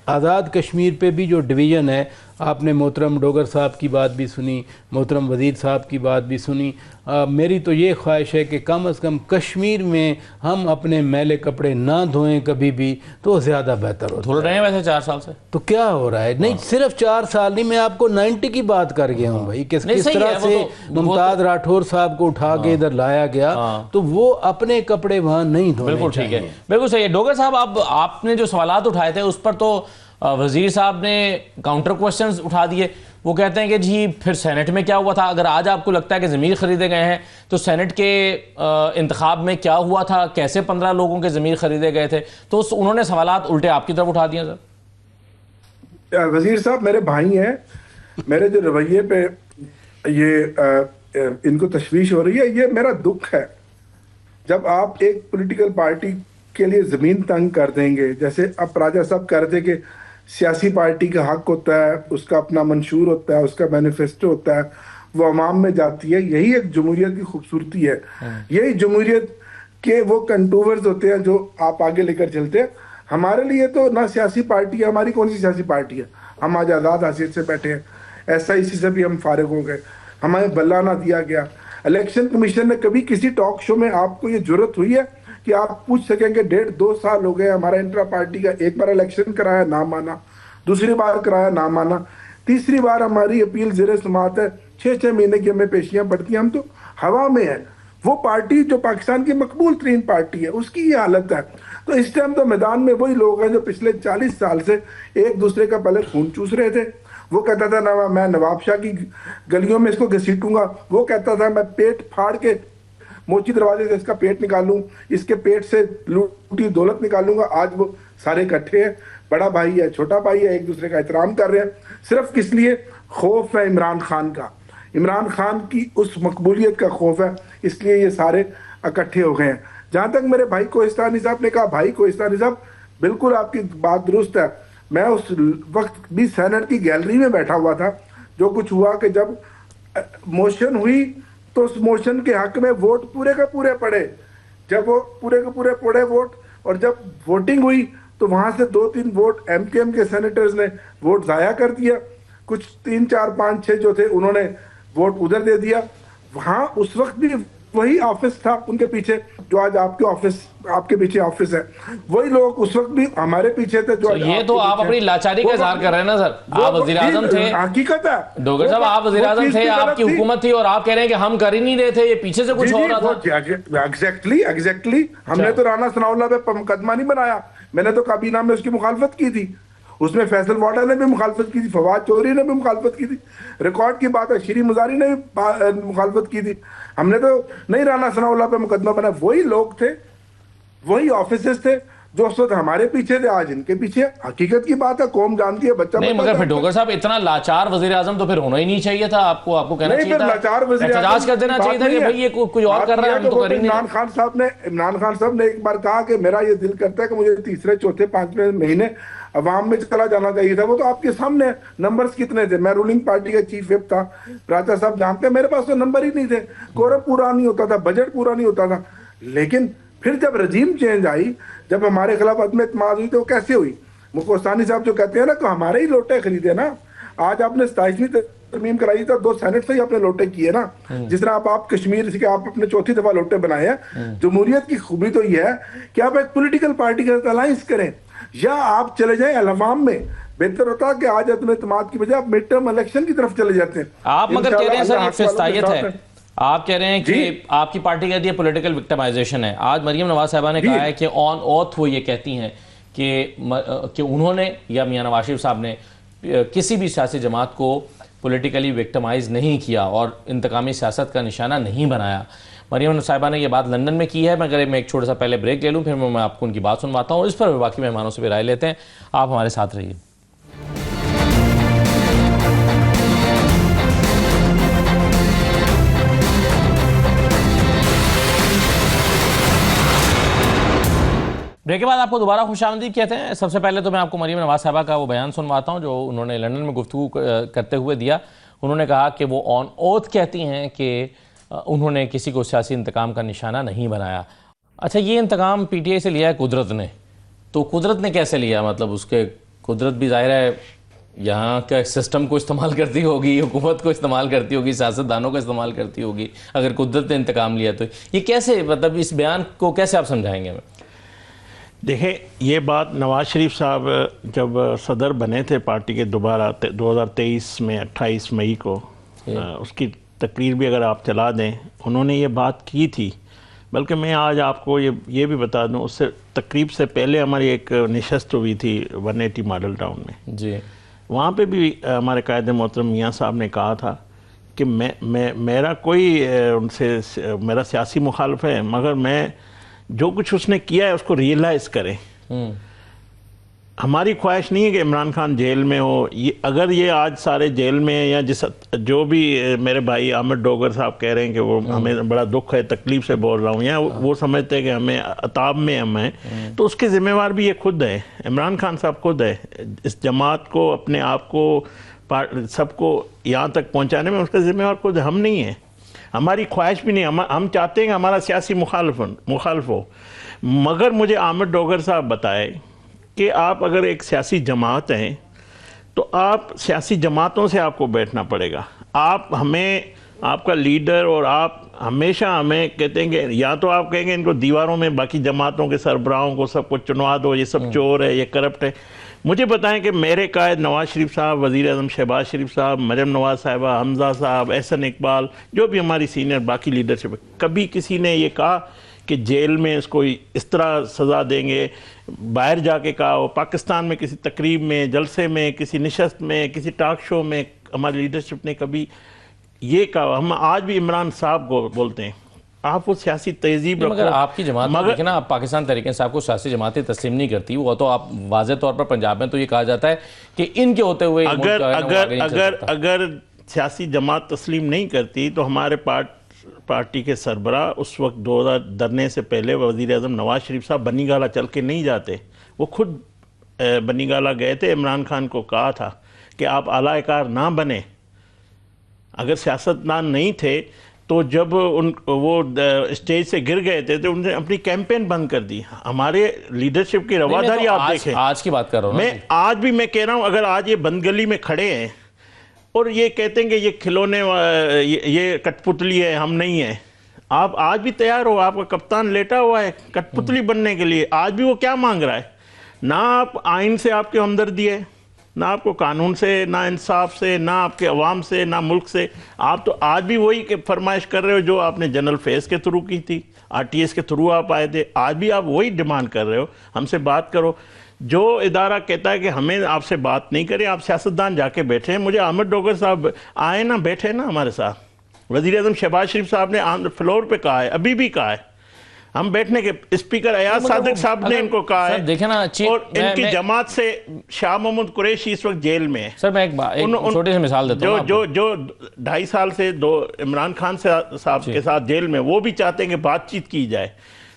आज़ाद कश्मीर पे भी जो डिवीज़न है, आपने मोहतरम डोगर साहब की बात भी सुनी, मोहतरम वज़ीर साहब की बात भी सुनी। मेरी तो ये ख्वाहिश है कि कम अज़ कम कश्मीर में हम अपने मैले कपड़े ना धोएं कभी भी, तो ज़्यादा बेहतर होता है। धुल रहे हैं वैसे 4 साल से, तो क्या हो रहा है? नहीं, सिर्फ 4 साल नहीं, मैं आपको 90 की बात कर गया हूँ भाई, किस तरह से मुमताज़ राठौर साहब को उठा के इधर लाया गया, तो वो अपने कपड़े वहाँ नहीं धोने बिल्कुल ठीक चाहिए। है, बिल्कुल सही है। डोगर साहब, अब आपने जो सवालात उठाए थे उस पर तो वजीर साहब ने काउंटर क्वेश्चंस उठा दिए। वो कहते हैं कि जी फिर सेनेट में क्या हुआ था? अगर आज आपको लगता है कि ज़मीर खरीदे गए हैं तो सेनेट के इंतखाब में क्या हुआ था, कैसे 15 लोगों के ज़मीर खरीदे गए थे? तो उन्होंने सवालात उल्टे आपकी तरफ उठा दिए। सर वजीर साहब मेरे भाई हैं, मेरे जो रवैये पे ये इनको तशवीश हो रही है, ये मेरा दुख है। जब आप एक पॉलिटिकल पार्टी के लिए ज़मीन तंग कर देंगे, जैसे अब राजा साहब कह रहे थे कि सियासी पार्टी का हक होता है, उसका अपना मंशूर होता है, उसका मैनिफेस्टो होता है, वो अवाम में जाती है। यही एक जमहूरियत की खूबसूरती है। यही जमहूरियत के वो कंटूवर्स होते हैं जो आप आगे लेकर चलते हैं। हमारे लिए तो ना सियासी पार्टी है, हमारी कौन सी सियासी पार्टी है? हम आज आज़ाद हैसियत से बैठे हैं, SIC से भी हम फारिग हो गए, हमें बल्ला ना दिया गया। इलेक्शन कमीशन ने कभी किसी टॉक शो में आपको ये जरूरत हुई है कि आप पूछ सकेंगे 1.5-2 साल हो गए हमारा इंट्रा पार्टी का, एक बार इलेक्शन कराया ना माना, दूसरी बार कराया ना माना, तीसरी बार हमारी अपील ज़ेरे समाअत है, 6-6 महीने की हमें पेशियां पड़ती हैं, हम तो हवा में है। वो पार्टी जो पाकिस्तान की मकबूल तरीन पार्टी है, उसकी ये हालत है। तो इस टाइम तो मैदान में वही लोग हैं जो पिछले 40 साल से एक दूसरे का पहले खून चूस रहे थे। वो कहता था ना मैं नवाब शाह की गलियों में इसको घसीटूंगा, वो कहता था मैं पेट फाड़ के मोची दरवाजे से इसका पेट निकालूं, इसके पेट से लूटी दौलत निकालूंगा। आज वो सारे इकट्ठे हैं, बड़ा भाई है, छोटा भाई है, एक दूसरे का एहतराम कर रहे हैं। सिर्फ किस लिए? खौफ है इमरान खान का, इमरान खान की उस मकबूलियत का खौफ है, इसलिए ये सारे इकट्ठे हो गए हैं। जहां तक मेरे भाई कोहिस्तानी साहब ने कहा, भाई कोहिस्तानी साहब बिल्कुल आपकी बात दुरुस्त है। मैं उस वक्त भी सेनेट की गैलरी में बैठा हुआ था। जो कुछ हुआ कि जब मोशन हुई तो उस मोशन के हक में वोट पूरे का पूरे पड़े। जब वो पूरे के पूरे पड़े वोट, और जब वोटिंग हुई तो वहां से 2-3 वोट MKM के सेनेटर्स ने वोट जाया कर दिया। कुछ 3, 4, 5, 6 जो थे उन्होंने वोट उधर दे दिया। वहां उस वक्त भी वही ऑफिस था उनके पीछे जो आज आपके ऑफिस, आपके पीछे ऑफिस है। वही लोग उस वक्त भी हमारे पीछे थे जो ये तो आप अपनी लाचारी का इज़हार कर रहे हैं ना सर। आप वज़ीर आज़म थे, हकीकत है डोगर साहब आप वज़ीर आज़म थे, आपकी हुकूमत थी, और आप कह रहे हैं कि हम कर ही नहीं रहे थे, ये पीछे से कुछ हो रहा था। एग्जैक्टली हमने तो राना सनाउल्लाह पे मुकदमा नहीं बनाया, मैंने तो काबीना में उसकी मुखालफत की थी, उसमें फैसल वाडा ने भी मुखालफत की थी, फवाद चौधरी ने भी मुखालफत की थी, रिकॉर्ड की बात है श्री मुजारी ने भी मुखालफत की थी। हमने तो नहीं राना सनाउल्लाह पे मुकदमा बनाया। वही लोग थे, वही ऑफिसर्स थे जो उस वक्त हमारे पीछे थे, आज इनके पीछे। हकीकत की बात है, कौम जानती है, बच्चा नहीं। मगर फिर डोगर साहब इतना लाचार वजीर आजम तो फिर होना ही नहीं चाहिए था। आपको कहना चाहिए था, एहतजाज कर देना चाहिए था कि भाई ये कुछ और कर रहा है, हम तो कर ही नहीं। इमरान खान साहब ने एक बार कहा कि मेरा ये दिल करता है कि मुझे तीसरे, चौथे, 5वें महीने अवाम में चला जाना चाहिए था। वो तो आपके सामने नंबर्स कितने थे। मैं रूलिंग पार्टी का चीफ विप था, राजा साहब जानते हैं, मेरे पास तो नंबर ही नहीं थे, कोरम पूरा नहीं होता था, बजट पूरा नहीं होता था। लेकिन फिर जब रजीम चेंज आई, जब हमारे खिलाफ अदम एतमाद हुई, तो कैसे हुई? मुकोस्तानी साहब जो कहते हैं ना कि हमारे ही लोटे खरीदे ना। आज आपने 27वीं तरमीम कराई था, 2 सेनेट से ही अपने लोटे किए ना। जिस तरह आप कश्मीर से आप अपने चौथी दफा लोटे बनाए हैं। जमहूरियत की खूबी तो यह है कि आप एक पॉलिटिकल पार्टी के साथ अलायंस करें, या आप चले जाएं अवाम में। बेहतर होता कि आज अदम एतमाद की बजाय आप मिड टर्म इलेक्शन की तरफ चले जाते हैं। आप मगर कह रहे हैं सर ये फिस्तायत है, आप कह रहे हैं कि आपकी पार्टी कहती है पॉलिटिकल विक्टिमाइजेशन है। आज मरियम नवाज साहिबा ने कहा है कि ऑन ऑथ वो ये कहती हैं कि उन्होंने या मियां नवाज शरीफ साहब ने किसी भी सियासी जमात को पॉलिटिकली विक्टिमाइज नहीं किया और इंतकामी सियासत का निशाना नहीं बनाया। मरियम साहिबा ने यह बात लंदन में की है। मगर मैं एक छोटा सा पहले ब्रेक ले लूँ, फिर मैं आपको उनकी बात सुनवाता हूँ और इस पर बाकी मेहमानों से भी राय लेते हैं। आप हमारे साथ रहिए। ब्रेक के बाद आपको दोबारा खुशामदीद कहते हैं। सबसे पहले तो मैं आपको मरियम नवाज साहिबा का वो बयान सुनवाता हूँ जो उन्होंने लंदन में गुफ्तगू करते हुए दिया। उन्होंने कहा कि वो ऑन ओथ कहती हैं कि उन्होंने किसी को सियासी इंतकाम का निशाना नहीं बनाया। अच्छा, ये इंतकाम PTI से लिया है कुदरत ने, तो कुदरत ने कैसे लिया? मतलब उसके कुदरत भी ज़ाहिर है यहाँ का सिस्टम को इस्तेमाल करती होगी, हुकूमत को इस्तेमाल करती होगी, सियासतदानों को इस्तेमाल करती होगी, अगर कुदरत ने इंतकाम लिया तो ये कैसे, मतलब इस बयान को कैसे आप समझाएंगे हमें? देखिए, ये बात नवाज़ शरीफ साहब जब सदर बने थे पार्टी के दोबारा 2023 में 28 मई को, उसकी तकरीर भी अगर आप चला दें, उन्होंने ये बात की थी। बल्कि मैं आज आपको ये भी बता दूं, उससे तकरीब से पहले हमारी एक नशस्त हुई थी 180 मॉडल टाउन में जी। वहाँ पे भी हमारे कायदे मोहतरम मियाँ साहब ने कहा था कि मेरा कोई उनसे मेरा सियासी मुखालफ है, मगर मैं जो कुछ उसने किया है उसको रियलाइज़ करें। हमारी ख्वाहिश नहीं है कि इमरान खान जेल में हो। अगर ये आज सारे जेल में है, या जो भी मेरे भाई आमिर डोगर साहब कह रहे हैं कि वो हमें बड़ा दुख है, तकलीफ से बोल रहा हूँ, या वो समझते हैं कि हमें अताब में हम हैं, तो उसके ज़िम्मेवार भी ये खुद है, इमरान खान साहब खुद है। इस जमात को, अपने आप को, सबको यहाँ तक पहुँचाने में उसका ज़िम्मेवार खुद है, हम नहीं है। हमारी ख्वाहिश भी नहीं, हम चाहते हैं कि हमारा सियासी मुखालफ हो। मगर मुझे आमिर डोगर साहब बताए कि आप अगर एक सियासी जमात हैं तो आप सियासी जमातों से आपको बैठना पड़ेगा। आप हमें, आपका लीडर और आप हमेशा हमें कहते हैं कि या तो आप कहेंगे इनको दीवारों में बाकी जमातों के सरबराहों को सबको चुनवा दो, ये सब चोर है, ये करप्ट है। मुझे बताएं कि मेरे कायद नवाज़ शरीफ साहब, वज़ीर आज़म शहबाज शरीफ साहब, मरियम नवाज़ साहिबा, हमज़ा साहब, एहसन इकबाल, जो भी हमारी सीनियर बाकी लीडरशिप है, कभी किसी ने ये कहा कि जेल में इसको इस तरह सज़ा देंगे? बाहर जाके कहा हो, पाकिस्तान में किसी तकरीब में, जलसे में, किसी नशस्त में, किसी टॉक शो में हमारी लीडरशिप ने कभी ये कहा? हम आज भी इमरान साहब को बोलते हैं, आप वो सियासी तहजीब रखो। मगर आपकी जमात में देखिए ना, आप पाकिस्तान तहरीक इंसाफ को सियासी जमातें तस्लीम नहीं करती। वो तो आप वाज़े तौर पर पंजाब में तो ये कहा जाता है कि इनके होते हुए अगर सियासी जमात तस्लीम नहीं करती तो हमारे पार्टी के सरबरा उस वक्त 2000 धरने से पहले वज़ीर आज़म नवाज़ शरीफ साहब बनी गाला चल के नहीं जाते। वो खुद बनी गाला गए थे, इमरान खान को कहा था कि आप आलाकार ना बने। अगर सियासतदान नहीं थे तो जब वो स्टेज से गिर गए थे तो उन्होंने अपनी कैंपेन बंद कर दी। हमारे लीडरशिप की रवादारी आप देखें। आज की बात कर रहा हूँ मैं, आज भी मैं कह रहा हूँ, अगर आज ये बंद गली में खड़े हैं और ये कहते हैं कि ये खिलौने, ये कठपुतली है, हम नहीं है, आप आज भी तैयार हो? आपका कप्तान लेटा हुआ है कठपुतली बनने के लिए। आज भी वो क्या मांग रहा है? ना आप आइन से आपके हमदर्दी है, ना आपको कानून से, ना इंसाफ से, ना आपके अवाम से, ना मुल्क से। आप तो आज भी वही फरमाइश कर रहे हो जो आपने जनरल फेस के थ्रू की थी, RTS के थ्रू आप आए थे। आज भी आप वही डिमांड कर रहे हो, हमसे बात करो। जो इदारा कहता है कि हमें आपसे बात नहीं करें, आप सियासतदान जाके बैठे हैं। मुझे आमिर डोगर साहब आए ना, बैठे ना हमारे साथ। वज़ीर आज़म शहबाज शरीफ साहब ने फ्लोर पे कहा है, अभी भी कहा है, हम बैठने के। स्पीकर अयाज सादिक साहब ने इनको कहा है। देखे ना, और इनकी जमात से शाह मोहम्मद कुरैशी इस वक्त जेल में है। सर मैं एक छोटी सी मिसाल देता हूं। जो 2.5 साल से इमरान खान साहब के साथ जेल में, वो भी चाहते हैं कि बातचीत की जाए।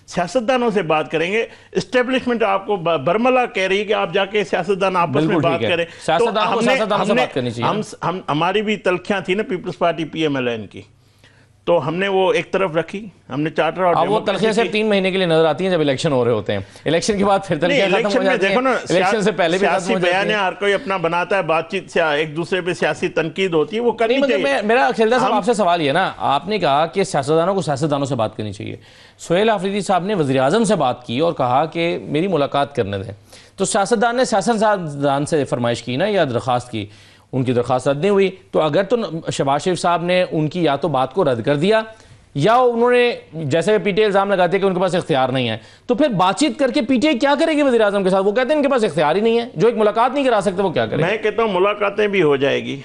सियासतदानों से बात करेंगे। इस्टेब्लिशमेंट आपको बरमला कह रही है कि आप जाके सियासतदान आपस में बात करें। तो हमारी भी तलखियां थी ना पीपल्स पार्टी PMLN की, तो हमने वो एक तरफ रखी, हमने चार्टर और वो तलखियां सिर्फ 3 महीने के लिए नजर आती हैं जब इलेक्शन हो रहे होते हैं। इलेक्शन के बाद फिर तलखियां खत्म हो जाती हैं। देखो ना, इलेक्शन से पहले भी सियासी बयान हर कोई अपना बनाता है, बातचीत से एक दूसरे पे सियासी तनकीद होती है, वो करनी चाहिए। मेरा खिलदा साहब आपसे सवाल ये ना, आपने कहा कि सियासतदानों को सियासतदानों से बात करनी चाहिए। सुहेल आफरीदी साहब ने वज़ीर आज़म से बात की और कहा कि मेरी मुलाकात करने दें, तो सियासतदान ने सियासतदान से फरमाइश की ना, या दरख्वास्त की, उनकी दरख्वास्त रद्द नहीं हुई। तो अगर तो शहबाज शरीफ साहब ने उनकी या तो बात को रद्द कर दिया, या उन्होंने, जैसे PTI इल्ज़ाम लगाते हैं कि उनके पास इख्तियार नहीं है, तो फिर बातचीत करके PTI क्या करेगी वज़ीर आज़म के साथ? वो कहते हैं इनके पास इख्तियार ही नहीं है, जो एक मुलाकात नहीं करा सकते वो क्या करें? मैं कहता हूँ मुलाकातें भी हो जाएगी,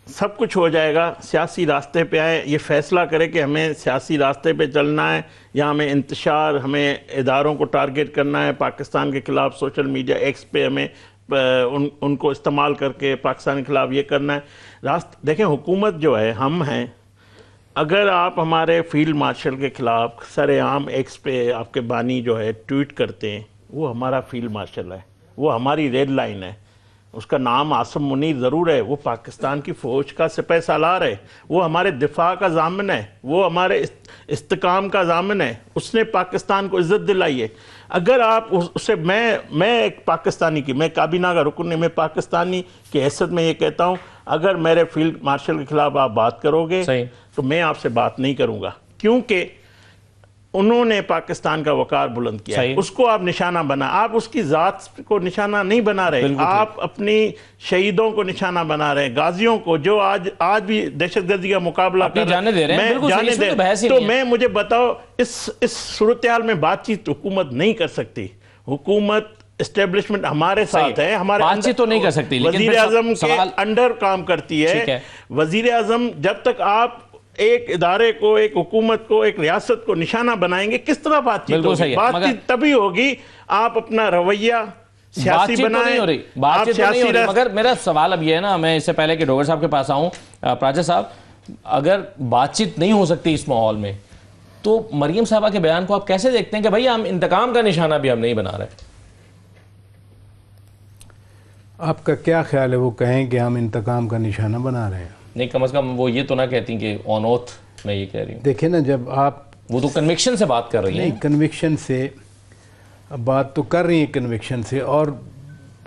सब कुछ हो जाएगा। सियासी रास्ते पे आए, ये फैसला करे कि हमें सियासी रास्ते पे चलना है या हमें इंतशार, हमें इदारों को टारगेट करना है, पाकिस्तान के ख़िलाफ़ सोशल मीडिया X पे हमें उनको इस्तेमाल करके पाकिस्तान के ख़िलाफ़ ये करना है। देखें, हुकूमत जो है, हम हैं। अगर आप हमारे फील्ड मार्शल के ख़िलाफ़ सरेआम X पे आपके बानी जो है ट्वीट करते हैं, वो हमारा फील्ड मार्शल है, वो हमारी रेड लाइन है। उसका नाम आसिम मुनीर ज़रूर है, वो पाकिस्तान की फ़ौज का सिपह सालार है, वो हमारे दिफा का ज़ामिन है, वो हमारे इस्तेकाम का ज़ामिन है, उसने पाकिस्तान को इज़्ज़त दिलाई है। अगर आप उससे मैं एक पाकिस्तानी की, मैं काबीना का रुकन नहीं, मैं पाकिस्तानी की हैसियत में ये कहता हूँ, अगर मेरे फील्ड मार्शल के खिलाफ आप बात करोगे तो मैं आपसे बात नहीं करूँगा, क्योंकि उन्होंने पाकिस्तान का वकार बुलंद किया है, उसको आप निशाना बना, आप उसकी ज़ात को निशाना नहीं बना रहे, आप अपनी शहीदों को निशाना बना रहे, गाजियों को, जो आज भी दहशतगर्दी का मुकाबला कर जाने दे रहे हैं, जाने दे, तो मैं मुझे बताओ इस सूरत हाल में बातचीत हुकूमत नहीं कर सकती। हुकूमत एस्टेब्लिशमेंट हमारे साथ है, हमारे बातचीत तो नहीं कर सकती, वजीर आजम के अंडर काम करती है। वजीर आजम जब तक आप एक इदारे को, एक हुकूमत को, एक रियासत को निशाना बनाएंगे, किस तरह बातचीत होगी? बातचीत तभी होगी आप अपना रवैया सियासी बनाएं। नहीं हो रही बातचीत, नहीं हो रही। मगर मेरा सवाल अब ये है ना, मैं इससे पहले कि डोगर साहब के पास आऊं, प्राचा साहब, अगर बातचीत नहीं हो सकती इस माहौल में, तो मरियम साहबा के बयान को आप कैसे देखते हैं कि भाई हम इंतकाम का निशाना भी हम नहीं बना रहे? आपका क्या ख्याल है, वो कहें कि हम इंतकाम का निशाना बना रहे हैं? नहीं, कम से कम वो ये तो ना कहती कि ऑन ओथ मैं ये कह रही हूँ। देखिए ना, जब आप, वो तो कन्विक्शन से बात कर रही है। नहीं, कन्विक्शन से बात तो कर रही है, कन्विक्शन से, और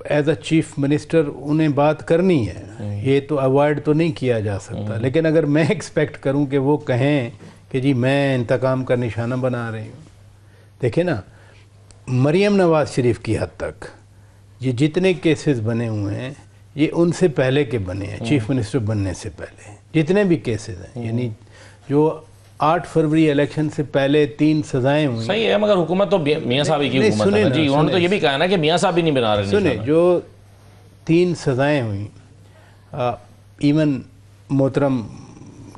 एज अ चीफ मिनिस्टर उन्हें बात करनी है, ये तो अवॉइड तो नहीं किया जा सकता। लेकिन अगर मैं एक्सपेक्ट करूं कि वो कहें कि जी मैं इंतकाम का निशाना बना रही हूँ, देखिए ना, मरियम नवाज शरीफ की हद तक ये जितने केसेस बने हुए हैं ये उनसे पहले के बने हैं, चीफ मिनिस्टर बनने से पहले जितने भी केसेस हैं, यानी जो 8 फरवरी इलेक्शन से पहले 3 सजाएं हुई। सही है, मगर हुकूमत तो मियां साहब की हुकूमत है जी, उन्होंने तो ये भी कहा ना कि मियां साहब भी नहीं बना रहे। सुने, जो 3 सजाएं हुई, इवन मोहतरम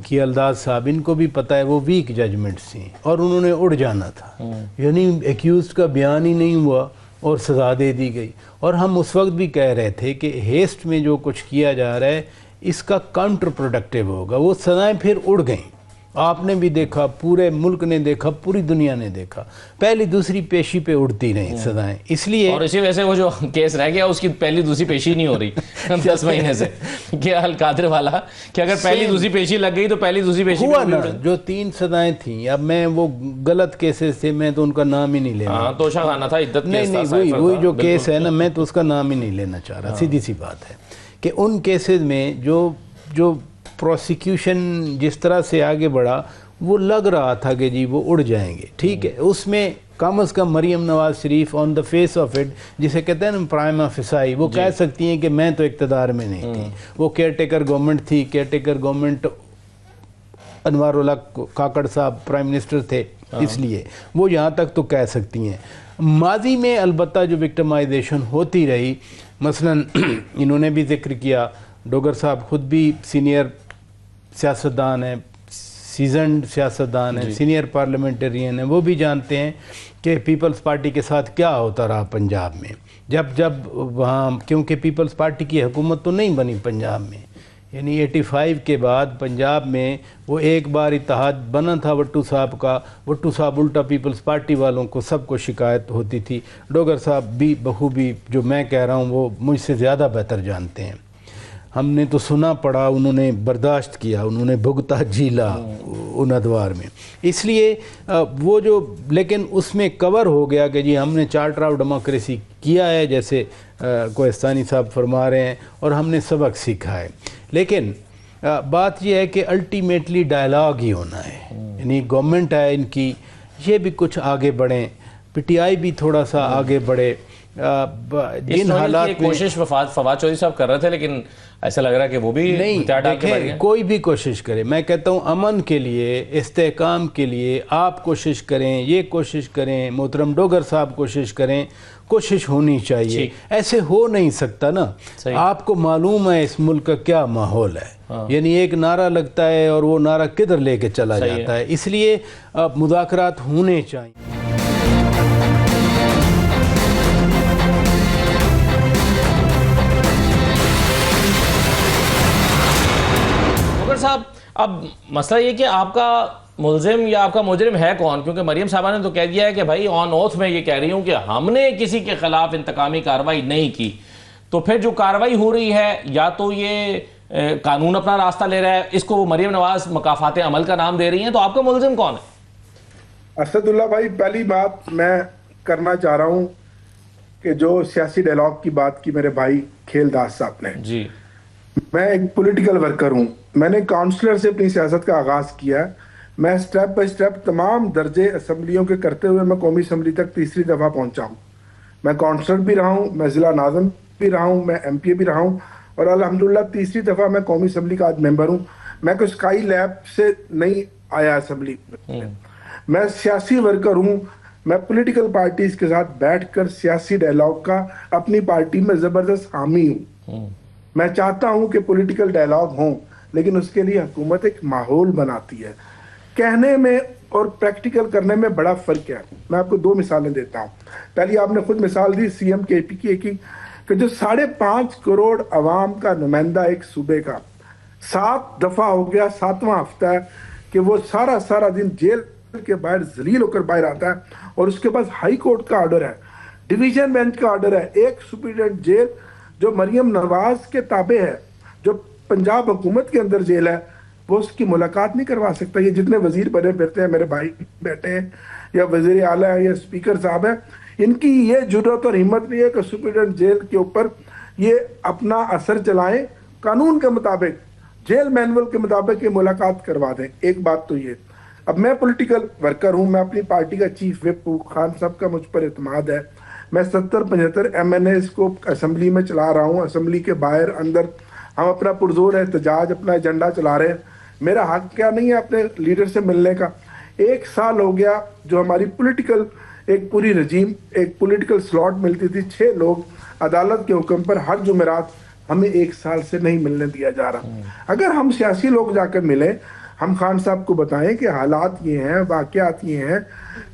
की अल्दाज साहब, इनको भी पता है वो वीक जजमेंट्स थी और उन्होंने उड़ जाना था, यानी एक्यूज का बयान ही नहीं हुआ और सज़ा दे दी गई। और हम उस वक्त भी कह रहे थे कि हेस्ट में जो कुछ किया जा रहा है इसका काउंटर प्रोडक्टिव होगा। वो सज़ाएं फिर उड़ गईं, आपने भी देखा, पूरे मुल्क ने देखा, पूरी दुनिया ने देखा, पहली दूसरी पेशी पे उड़ती रही सज़ाएं। इसलिए, और इसी वजह से वो जो केस रह गया उसकी पहली दूसरी पेशी नहीं हो रही 10 महीने से, क्या अल कादिर वाला, कि अगर पहली दूसरी पेशी लग गई तो पहली दूसरी पेशी हुआ ना। जो 3 सज़ाएं थी, अब मैं वो गलत केसेस थे, मैं तो उनका नाम ही नहीं लेना। तोशा खाना था, इद्दत केस था, वही जो केस है ना, मैं तो उसका नाम ही नहीं लेना चाह रहा। सीधी सी बात है कि उन केसेस में जो प्रोसिक्यूशन जिस तरह से आगे बढ़ा, वो लग रहा था कि जी वो उड़ जाएंगे, ठीक है। उसमें कम अज़ कम Maryam Nawaz Sharif on the face of it, जिसे कहते हैं ना प्राइमा फिसाई, वो कह सकती हैं कि मैं तो इक़्तिदार में नहीं थी, वो केयर टेकर गवर्नमेंट थी, केयर टेकर गवर्नमेंट अनवारुल्लाह काकड़ साहब प्राइम मिनिस्टर थे, इसलिए वो यहाँ तक तो कह सकती हैं। माजी में अलबत्ता जो विक्टिमाइजेशन होती रही, मसलन इन्होंने भी जिक्र किया, डोगर साहब खुद भी सीनियर सियासतदान है, सीजनड सियासतदान है, सीनियर पार्लियामेंटेरियन है, वो भी जानते हैं कि पीपल्स पार्टी के साथ क्या होता रहा पंजाब में। जब वहाँ, क्योंकि पीपल्स पार्टी की हुकूमत तो नहीं बनी पंजाब में, यानी 85 के बाद पंजाब में वो एक बार इत्तेहाद बना था भट्टू साहब का, भट्टू साहब उल्टा पीपल्स पार्टी वालों को सबको शिकायत होती थी। डोगर साहब भी बखूबी जो मैं कह रहा हूँ वो मुझसे ज़्यादा बेहतर जानते हैं। हमने तो सुना पड़ा, उन्होंने बर्दाश्त किया, उन्होंने भुगता झीला उन अदवार में, इसलिए वो जो, लेकिन उसमें कवर हो गया कि जी हमने चार्टर ऑफ डेमोक्रेसी किया है, जैसे कोहिस्तानी साहब फरमा रहे हैं, और हमने सबक सीखा है। लेकिन बात यह है कि अल्टीमेटली डायलॉग ही होना है, यानी गवर्नमेंट है इनकी, ये भी कुछ आगे बढ़ें, पीटीआई भी थोड़ा सा आगे बढ़े। जिन हालात में कोशिश फवाद चौधरी साहब कर रहे थे, लेकिन ऐसा लग रहा है कि वो भी नहीं, देखें कोई भी कोशिश करे, मैं कहता हूँ अमन के लिए, इस्तेहकाम के लिए आप कोशिश करें, ये कोशिश करें, मोहतरम डोगर साहब कोशिश करें, कोशिश होनी चाहिए। ऐसे हो नहीं सकता ना, आपको मालूम है इस मुल्क का क्या माहौल है, यानी एक नारा लगता है और वो नारा किधर लेके चला जाता है, इसलिए मुज़ाकरात होने चाहिए। साहब, अब मसला ये कि आपका मुल्जिम या आपका मुजरिम है कौन, क्योंकि मरियम साहबा ने तो कह दिया है कि भाई ऑन ओथ में ये कह रही हूँ कि हमने किसी के खिलाफ इंतकामी कार्रवाई नहीं की, तो फिर जो कार्रवाई हो रही है या तो ये कानून अपना रास्ता ले रहा है, इसको वो मरियम नवाज मकाफात अमल का नाम दे रही हैं, तो आपका मुल्जिम कौन है? असदुल्ला भाई, पहली बात मैं करना चाह रहा हूं कि जो सियासी डायलॉग की बात की मेरे भाई खेलदास साहब ने जी, मैं एक पॉलिटिकल वर्कर हूं। मैंने काउंसलर से अपनी सियासत का आगाज किया है। मैं स्टेप बाय स्टेप तमाम दर्जे असम्बलियों के करते हुए मैं कौमी असम्बली तक तीसरी दफा पहुंचा हूं। मैं काउंसलर भी रहा हूं, मैं जिला नाज़िम भी रहा हूं, मैं एमपीए भी रहा हूं और अल्हम्दुलिल्लाह तीसरी दफा मैं कौमी असम्बली का आज मेंबर हूं। मैं कोई स्काई लैब से नहीं आया असम्बली में, मैं सियासी वर्कर हूं। मैं पॉलिटिकल पार्टीज के साथ बैठकर सियासी डायलॉग का अपनी पार्टी में जबरदस्त हामी हूं। मैं चाहता हूं कि पॉलिटिकल डायलॉग हो, लेकिन उसके लिए हुकूमत एक माहौल बनाती है। कहने में और प्रैक्टिकल करने में बड़ा फर्क है। मैं आपको दो मिसालें देता हूं। पहली आपने खुद मिसाल दी सीएम केपीके की, कि जो 5.5 करोड़ अवाम का नुमाइंदा एक सूबे का 7 दफा हो गया, 7वां हफ्ता है कि वो सारा दिन जेल के बाहर जलील होकर बाहर आता है और उसके पास हाई कोर्ट का ऑर्डर है, डिवीजन बेंच का ऑर्डर है, एक सुप्रीडेंट जेल जो मरियम नवाज के ताबे है, जो पंजाब हुकूमत के अंदर जेल है, वो उसकी मुलाकात नहीं करवा सकता। ये जितने वजीर बने फिरते हैं, मेरे भाई बैठे हैं या वजीर आला है या स्पीकर साहब है, इनकी ये जुर्रत और हिम्मत नहीं है कि सुप्रीडेंट जेल के ऊपर ये अपना असर चलाएं, कानून के मुताबिक, जेल मैनुअल के मुताबिक ये मुलाकात करवा दें। एक बात तो ये। अब मैं पॉलिटिकल वर्कर हूं, मैं अपनी पार्टी का चीफ विप हूं, खान साहब का मुझ पर एतमाद है। मैं 70-75 MNAs को असेंबली में चला रहा हूं, असेंबली के बाहर अंदर हम अपना पुरजोर एहतजाज, अपना एजेंडा चला रहे हैं। मेरा हक क्या नहीं है अपने लीडर से मिलने का? 1 साल हो गया जो हमारी पॉलिटिकल एक पूरी रजीम, एक पॉलिटिकल स्लॉट मिलती थी, 6 लोग अदालत के हुक्म पर हर जुमेरात, हमें 1 साल से नहीं मिलने दिया जा रहा। अगर हम सियासी लोग जाकर मिले, हम खान साहब को बताएं कि हालात ये हैं, वाकयात ये हैं,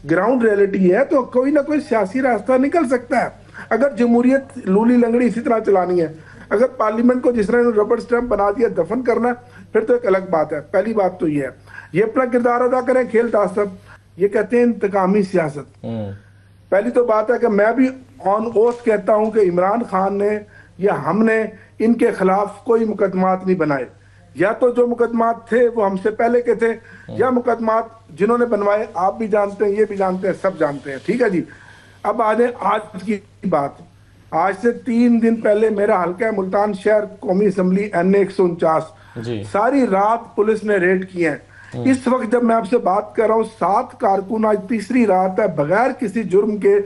ग्राउंड रियलिटी है, तो कोई ना कोई सियासी रास्ता निकल सकता है। अगर जमहूरियत लूली लंगड़ी इसी तरह चलानी है, अगर पार्लियामेंट को जिस तरह रबर स्टैंप बना दिया, दफन करना, फिर तो एक अलग बात है। पहली बात तो ये है, ये अपना किरदार अदा करें खेलदास साहब। ये कहते हैं इंतकामी सियासत। पहली तो बात है कि मैं भी ऑन ओथ कहता हूं कि इमरान खान ने या हमने इनके खिलाफ कोई मुकदमात नहीं बनाए। या तो जो मुकदमात थे वो हमसे पहले के थे, या मुकदमात जिन्होंने बनवाए आप भी जानते हैं, ये भी जानते हैं, सब जानते हैं। ठीक है जी। अब आ जाए आज की बात। आज से 3 दिन पहले मेरा हल्का है मुल्तान शहर कौमी असम्बली NA 149, सारी रात पुलिस ने रेड किए हैं। इस वक्त जब मैं आपसे बात कर रहा हूँ, 7 कारकुन, आज तीसरी रात है, बगैर किसी जुर्म के,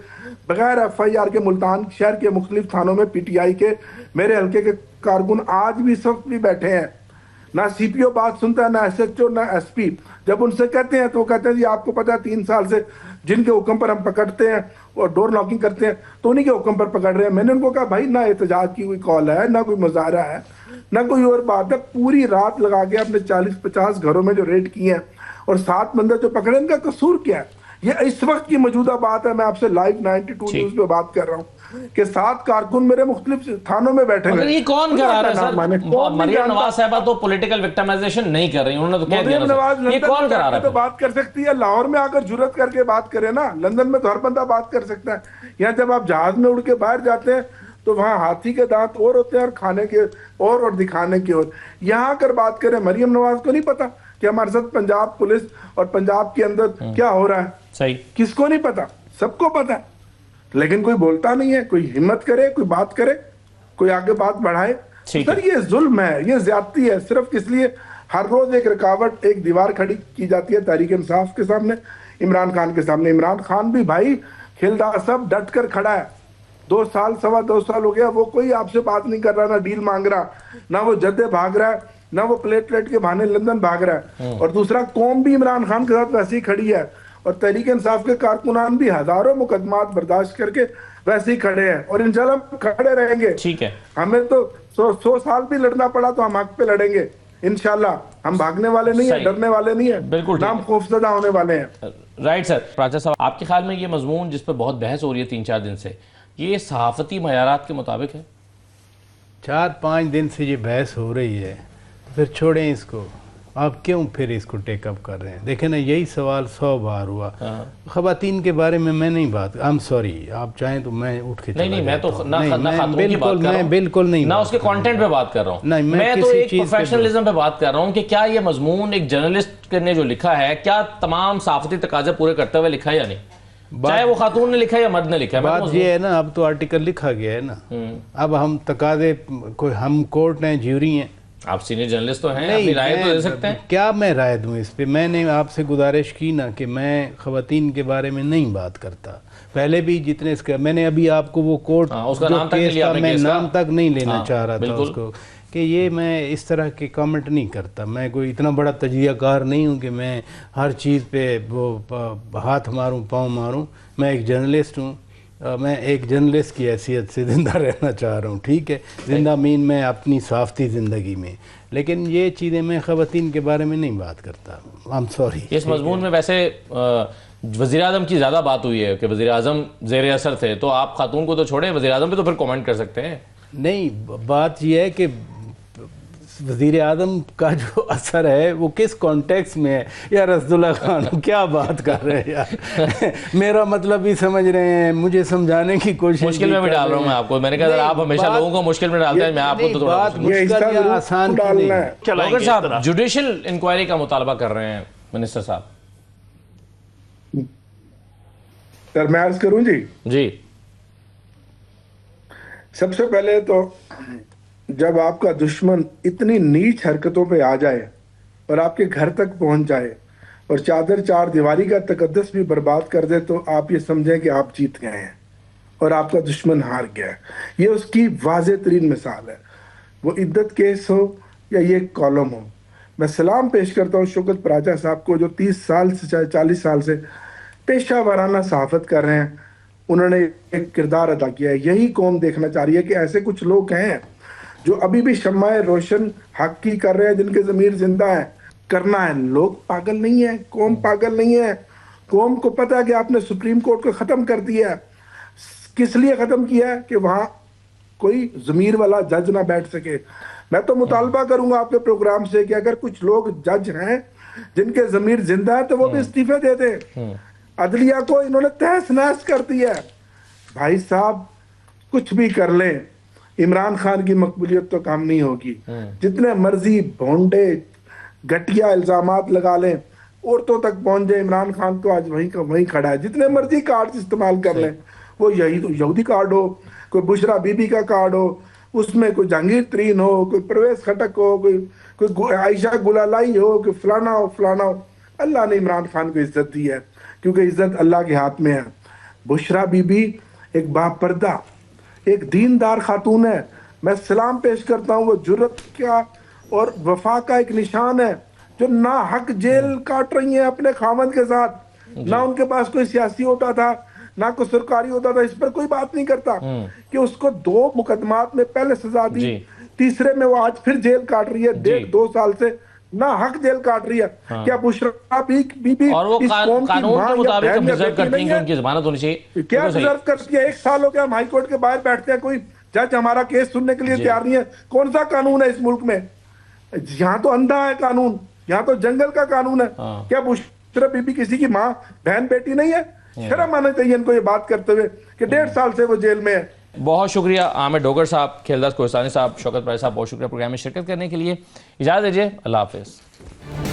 बगैर FIR के मुल्तान शहर के मुख्तलिफ थानों में PTI के मेरे हल्के के कारकुन आज भी इस वक्त भी बैठे हैं। ना CPO बात सुनता है, ना SHO, ना SP। जब उनसे कहते हैं तो वो कहते हैं जी आपको पता है 3 साल से जिनके हुक्म पर हम पकड़ते हैं और डोर नॉकिंग करते हैं तो उन्हीं के हुक्म पर पकड़ रहे हैं। मैंने उनको कहा भाई ना एहतजाज की कोई कॉल है, ना कोई मुजाहरा है, ना कोई और बात है। पूरी रात लगा के अपने 40-50 घरों में जो रेड किए हैं और 7 बंदे जो पकड़े, इनका कसूर क्या है? ये इस वक्त की मौजूदा बात है। मैं आपसे लाइव 92 न्यूज पे बात कर रहा हूँ कि 7 कारकुन मेरे मुख्तलिफ थानों में बैठे हैं। ये कौन करा रहा है सर? मरियम नवाज साहबा तो पॉलिटिकल विक्टिमाइजेशन नहीं कर रही, उन्होंने तो कह दिया ना। ये कौन करा रहा है? तो बात कर सकती है, लाहौर में आकर जुर्रत करके बात करे ना। लंदन में तो हर बंदा बात कर सकता है। यहाँ जब आप जहाज में उड़ के बाहर जाते हैं तो वहां हाथी के दांत और होते हैं और खाने के और दिखाने की और। यहाँ आकर बात करें, मरियम नवाज को नहीं पता कि हमारे साथ पंजाब पुलिस और पंजाब के अंदर क्या हो रहा है? सही, किसको नहीं पता? सबको पता है, लेकिन कोई बोलता नहीं है। कोई हिम्मत करे, कोई बात करे, कोई आगे बात बढ़ाए। सर ये जुल्म है, ये ज्यादती है। सिर्फ किस लिए हर रोज एक रुकावट, एक दीवार खड़ी की जाती है तहरीक इंसाफ के सामने, इमरान खान के सामने। इमरान खान भी भाई खेलदार सब डट कर खड़ा है। 2 साल, 2.25 साल हो गया, वो कोई आपसे बात नहीं कर रहा, ना डील मांग रहा, ना वो जद्दे भाग रहा है, ना वो प्लेट के बहाने लंदन भाग रहा है। और दूसरा, कौम भी इमरान खान के साथ वैसे ही खड़ी है और तहरीक इंसाफ के कारकुनान भी हजारों मुकदमात बर्दाश्त करके वैसे ही खड़े हैं और इंशाल्लाह खड़े रहेंगे। ठीक है, हमें तो 100 साल भी लड़ना पड़ा तो हम हक पे लड़ेंगे इंशाल्लाह। हम भागने वाले नहीं है, डरने वाले नहीं है, बिल्कुल हम खौफजदा होने वाले हैं। Right sir. प्राचा साहब, आपके ख्याल में ये मजमून जिस पर बहुत बहस हो रही है 3-4 दिन से, ये सहाफती मयारात के मुताबिक है? 4-5 दिन से ये बहस हो रही है तो फिर छोड़ें इसको। आप क्यों फिर इसको टेकअप कर रहे हैं? देखें ना, यही सवाल 100 बार हुआ। ख़वातीन के बारे में मैं नहीं बात, आई एम सॉरी, आप चाहें तो मैं उठ के नहीं, मैं तो ना खातून की बिल्कुल, बात कर रहा हूं, मैं बिल्कुल नहीं, ना उसके कंटेंट पे बात कर रहा हूँ। नहीं, मैं तो एक प्रोफेशनलिज्म पे बात कर रहा हूँ कि क्या ये मजमून एक जर्नलिस्ट ने जो लिखा है, क्या तमाम सहाफती तकाजे पूरे करते हुए लिखा है या नहीं, चाहे वो खातून ने लिखा है या मर्द ने लिखा है। बात ये है ना, अब तो आर्टिकल लिखा गया है ना, अब हम तकाजे, कोई हम कोर्ट हैं, ज्यूरी हैं। आप सीनियर जर्नलिस्ट तो हैं, अपनी राय तो दे सकते हैं। क्या मैं राय दूं इस पे? मैंने आपसे गुजारिश की ना कि मैं ख़वातीन के बारे में नहीं बात करता, पहले भी जितने इसका मैंने अभी आपको वो कोर्ट उसका जो नाम तक केस था, मैं नाम तक नहीं लेना चाह रहा था बिल्कुल। उसको, कि ये मैं इस तरह के कमेंट नहीं करता। मैं कोई इतना बड़ा तजियाकार नहीं हूँ कि मैं हर चीज़ पे वो हाथ मारूँ, पाँव मारूँ। मैं एक जर्नलिस्ट हूँ, मैं एक जर्नलिस्ट की हैसियत से ज़िंदा रहना चाह रहा हूँ, ठीक है। ज़िंदा मीन मैं अपनी साफ़ती ज़िंदगी में, लेकिन ये चीज़ें मैं ख़वातीन के बारे में नहीं बात करता। I am sorry. इस मजमून में वैसे वज़ीर आज़म की ज़्यादा बात हुई है कि वज़ीर आज़म ज़ेर असर थे, तो आप खातून को तो छोड़े, वज़ीर आज़म पे तो फिर कमेंट कर सकते हैं। नहीं, बात यह है कि वज़ीर आज़म का जो असर है वो किस कॉन्टेक्स्ट में है। यार रसूलुल्लाह खान क्या बात कर रहे हैं यार मेरा मतलब भी समझ रहे हैं, मुझे समझाने की कोशिश मुश्किल में भी डाल रहा हूँ मैं आपको। मैंने कहा आप हमेशा लोगों को मुश्किल में डालते हैं, मैं आपको तो थोड़ा मुश्किल या आसान डालना है। डॉक्टर साहब जुडिशल इंक्वायरी का मुतालबा कर रहे हैं मिनिस्टर साहब। सर मैं अर्ज करूं जी। सबसे पहले तो जब आपका दुश्मन इतनी नीच हरकतों पे आ जाए और आपके घर तक पहुंच जाए और चादर चार दीवारी का तकद्दस भी बर्बाद कर दे, तो आप ये समझें कि आप जीत गए हैं और आपका दुश्मन हार गया है। ये उसकी वाज़ेह तरीन मिसाल है। वो इद्दत केस हो या ये कॉलम हो। मैं सलाम पेश करता हूँ शौकत पराचा साहब को, जो 30 साल से 40 साल से पेशा वाराना सहाफ़त कर रहे हैं। उन्होंने एक किरदार अदा किया है। यही कौम देखना चाह रही है कि ऐसे कुछ लोग हैं जो अभी भी शम्माए रोशन हक की कर रहे हैं, जिनके ज़मीर जिंदा है। करना है, लोग पागल नहीं है, कौम पागल नहीं है। कौम को पता है कि आपने सुप्रीम कोर्ट को ख़त्म कर दिया है। किस लिए ख़त्म किया है? कि वहाँ कोई ज़मीर वाला जज ना बैठ सके। मैं तो मुतालबा करूँगा आपके प्रोग्राम से कि अगर कुछ लोग जज हैं जिनके ज़मीर जिंदा है तो वो भी इस्तीफे दे दें। अदलिया को इन्होंने तहस नहस कर दिया है। भाई साहब कुछ भी कर लें, इमरान खान की मकबूलियत तो कम नहीं होगी। जितने मर्जी भोंडे घटिया इल्जामात लगा लें, औरतों तक पहुंच जाए, इमरान खान तो आज वहीं खड़ा है। जितने मर्जी कार्ड इस्तेमाल कर लें, वो यही तो यहूदी कार्ड हो, कोई बुशरा बीबी का कार्ड हो, उसमें कोई जहांगीर तरीन हो, कोई परवेज खटक हो, कोई आयशा गुलालाई हो, कोई फलाना हो फलाना हो। अल्लाह ने इमरान खान को इज्जत दी है, क्योंकि इज्जत अल्लाह के हाथ में है। बुशरा बीबी एक बापर्दा, एक दीनदार खातून है। मैं सलाम पेश करता हूँ। वो जुर्रत का और वफा का एक निशान है, जो ना हक जेल काट रही हैं अपने खामद के साथ। ना उनके पास कोई सियासी होता था, ना कोई सरकारी होता था। इस पर कोई बात नहीं करता कि उसको 2 मुकदमात में पहले सजा दी, तीसरे में वो आज फिर जेल काट रही है। 1.5-2 साल से ना हक जेल काट रही है। क्या बुशरा बीबी और वो कानून के मुताबिक डिजर्व करती हैं कि उनकी जमानत होनी चाहिए? क्या डिजर्व करती है? 1 साल हो गया हम हाई कोर्ट के बाहर बैठते हैं, कोई जज हमारा केस सुनने के लिए तैयार नहीं है। कौन सा कानून है इस मुल्क में? यहाँ तो अंधा है कानून, यहाँ तो जंगल का कानून है। क्या बुशरा बीबी किसी की माँ बहन बेटी नहीं है? शर्म आना चाहिए इनको ये बात करते हुए कि 1.5 साल से वो जेल में है। बहुत शुक्रिया आमिर डोगर साहब, खेलदास कोहिस्तानी साहब, शौकत पराचा साहब, बहुत शुक्रिया प्रोग्राम में शिरकत करने के लिए। इजाज़त दीजिए, अल्लाह हाफिज़।